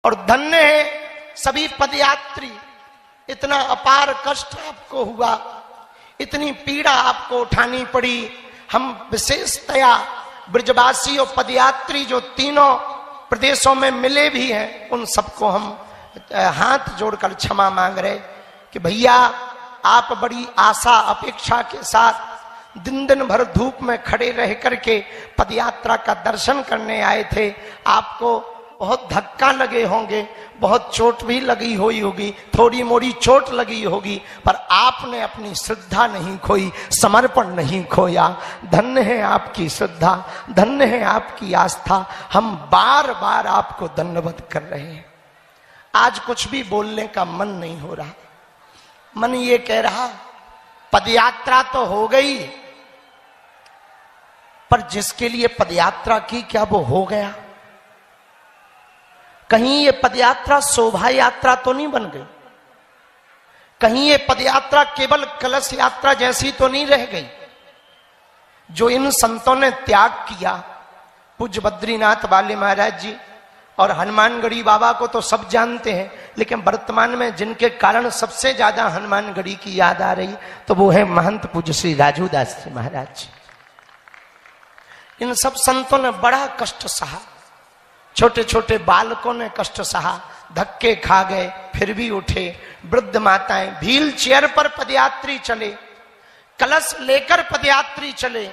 और धन्य है सभी पदयात्री। इतना अपार कष्ट आपको हुआ, इतनी पीड़ा आपको उठानी पड़ी। हम विशेषतया ब्रजवासी और पदयात्री जो तीनों प्रदेशों में मिले भी हैं, उन सबको हम हाथ जोड़कर क्षमा मांग रहे कि भैया आप बड़ी आशा अपेक्षा के साथ दिन दिन भर धूप में खड़े रह करके पदयात्रा का दर्शन करने आए थे। आपको बहुत धक्का लगे होंगे, बहुत चोट भी लगी हुई होगी, थोड़ी मोड़ी चोट लगी होगी, पर आपने अपनी श्रद्धा नहीं खोई, समर्पण नहीं खोया। धन्य है आपकी श्रद्धा, धन्य है आपकी आस्था। हम बार बार आपको दंडवत कर रहे हैं। आज कुछ भी बोलने का मन नहीं हो रहा। मन ये कह रहा पदयात्रा तो हो गई, पर जिसके लिए पदयात्रा की क्या वो हो गया? कहीं ये पदयात्रा शोभा यात्रा तो नहीं बन गई? कहीं ये पदयात्रा केवल कलश यात्रा जैसी तो नहीं रह गई? जो इन संतों ने त्याग किया, पूज्य बद्रीनाथ वाले महाराज जी और हनुमानगढ़ी बाबा को तो सब जानते हैं, लेकिन वर्तमान में जिनके कारण सबसे ज्यादा हनुमानगढ़ी की याद आ रही तो वो है महंत पूज्य श्री राजूदास जी महाराज। इन सब संतों ने बड़ा कष्ट सहा, छोटे छोटे बालकों ने कष्ट सहा, धक्के खा गए फिर भी उठे। वृद्ध माताएं व्हील चेयर पर पदयात्री चले, कलश लेकर पदयात्री चले,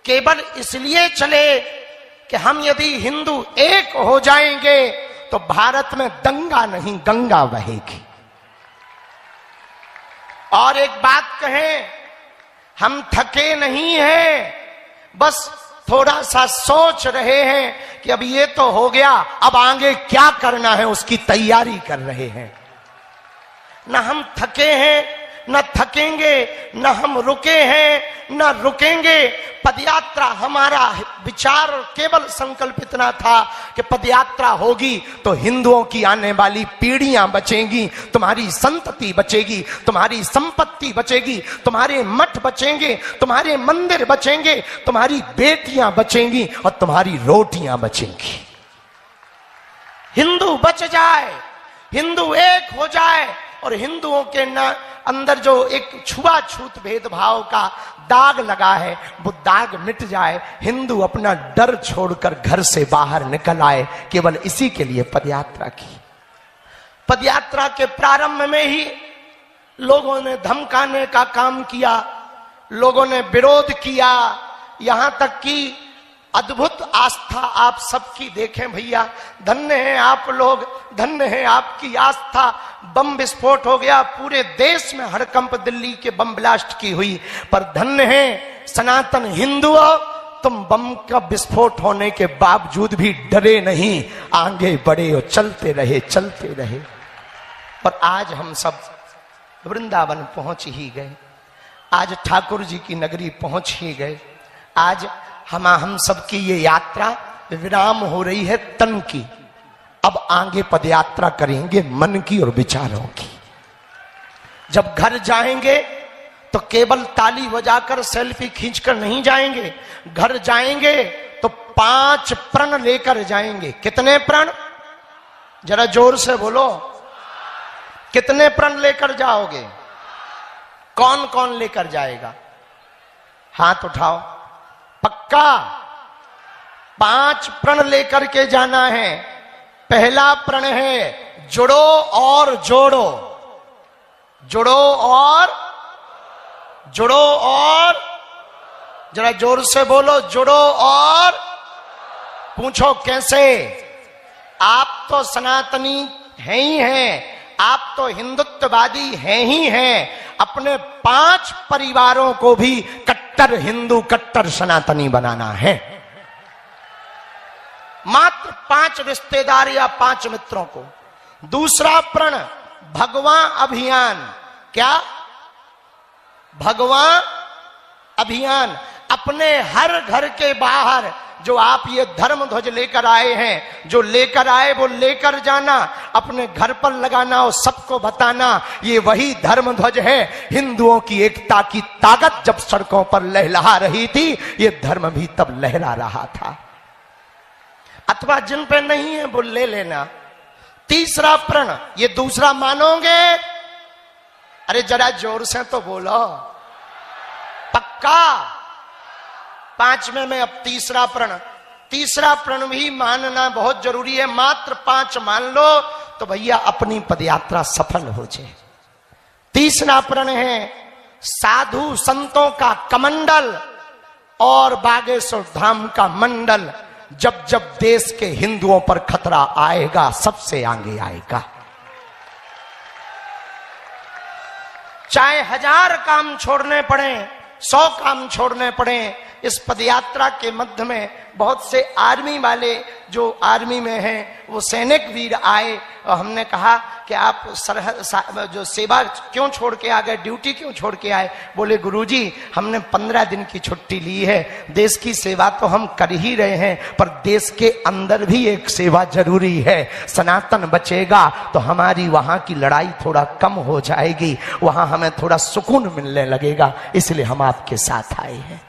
केवल इसलिए चले कि हम यदि हिंदू एक हो जाएंगे तो भारत में दंगा नहीं गंगा बहेगी। और एक बात कहें, हम थके नहीं हैं, बस थोड़ा सा सोच रहे हैं कि अब ये तो हो गया, अब आगे क्या करना है उसकी तैयारी कर रहे हैं। न हम थके हैं न थकेंगे, न हम रुके हैं न रुकेंगे। पदयात्रा हमारा विचार और केवल संकल्प इतना था कि पदयात्रा होगी तो हिंदुओं की आने वाली पीढ़ियां बचेंगी, तुम्हारी संतति बचेगी, तुम्हारी संपत्ति बचेगी, तुम्हारे मठ बचेंगे, तुम्हारे मंदिर बचेंगे, तुम्हारी बेटियां बचेंगी और तुम्हारी रोटियां बचेंगी। हिंदू बच जाए, हिंदू एक हो जाए और हिंदुओं के अंदर जो एक छुआछूत भेदभाव का दाग लगा है वो दाग मिट जाए। हिंदू अपना डर छोड़कर घर से बाहर निकल आए। केवल इसी के लिए पदयात्रा की। पदयात्रा के प्रारंभ में ही लोगों ने धमकाने का काम किया, लोगों ने विरोध किया, यहां तक कि अद्भुत आस्था आप सबकी देखें भैया। धन्य है आप लोग, धन्य है आपकी आस्था। बम विस्फोट हो गया, पूरे देश में हड़कंप दिल्ली के बम ब्लास्ट की हुई, पर धन्य है सनातन हिंदुओं, तुम बम का विस्फोट होने के बावजूद भी डरे नहीं, आगे बढ़े और चलते रहे चलते रहे। और आज हम सब वृंदावन पहुंच ही गए, आज ठाकुर जी की नगरी पहुंच ही गए। आज हम सबकी ये यात्रा विराम हो रही है तन की, अब आगे पदयात्रा करेंगे मन की और विचारों की। जब घर जाएंगे तो केवल ताली बजाकर सेल्फी खींचकर नहीं जाएंगे, घर जाएंगे तो 5 प्रण लेकर जाएंगे। कितने प्रण? जरा जोर से बोलो, कितने प्रण लेकर जाओगे? कौन कौन लेकर जाएगा? हाथ उठाओ। पक्का 5 प्रण लेकर के जाना है। पहला प्रण है जुड़ो और जोड़ो, जुड़ो और जुड़ो और, जरा जोर से बोलो, जुड़ो और। पूछो कैसे? आप तो सनातनी हैं ही हैं, आप तो हिंदुत्ववादी हैं ही हैं। अपने 5 परिवारों को भी कट्टर हिंदू कट्टर सनातनी बनाना है। मात्र 5 रिश्तेदार या 5 मित्रों को। दूसरा प्रण भगवान अभियान। क्या? भगवान अभियान। अपने हर घर के बाहर जो आप ये धर्म ध्वज लेकर आए हैं, जो लेकर आए वो लेकर जाना, अपने घर पर लगाना और सबको बताना ये वही धर्म ध्वज है। हिंदुओं की एकता की ताकत जब सड़कों पर लहलहा रही थी, ये धर्म भी तब लहरा रहा था। अथवा जिन पे नहीं है वो ले लेना, तीसरा प्रण, ये दूसरा मानोगे? अरे जरा जोर से तो बोलो, पक्का? पांचवें में अब तीसरा प्रण। तीसरा प्रण भी मानना बहुत जरूरी है। मात्र 5 मान लो तो भैया अपनी पदयात्रा सफल हो जाए। तीसरा प्रण है साधु संतों का कमंडल और बागेश्वर धाम का मंडल। जब जब देश के हिंदुओं पर खतरा आएगा, सबसे आगे आएगा। चाहे 1000 काम छोड़ने पड़े, 100 काम छोड़ने पड़े, इस पदयात्रा के मध्य में बहुत से आर्मी वाले जो आर्मी में हैं वो सैनिक वीर आए और हमने कहा कि आप सरहद जो सेवा क्यों छोड़ के आ गए, ड्यूटी क्यों छोड़ के आए? बोले गुरुजी हमने 15 दिन की छुट्टी ली है, देश की सेवा तो हम कर ही रहे हैं, पर देश के अंदर भी एक सेवा जरूरी है। सनातन बचेगा तो हमारी वहां की लड़ाई थोड़ा कम हो जाएगी, वहां हमें थोड़ा सुकून मिलने लगेगा, इसलिए हम आपके साथ आए हैं।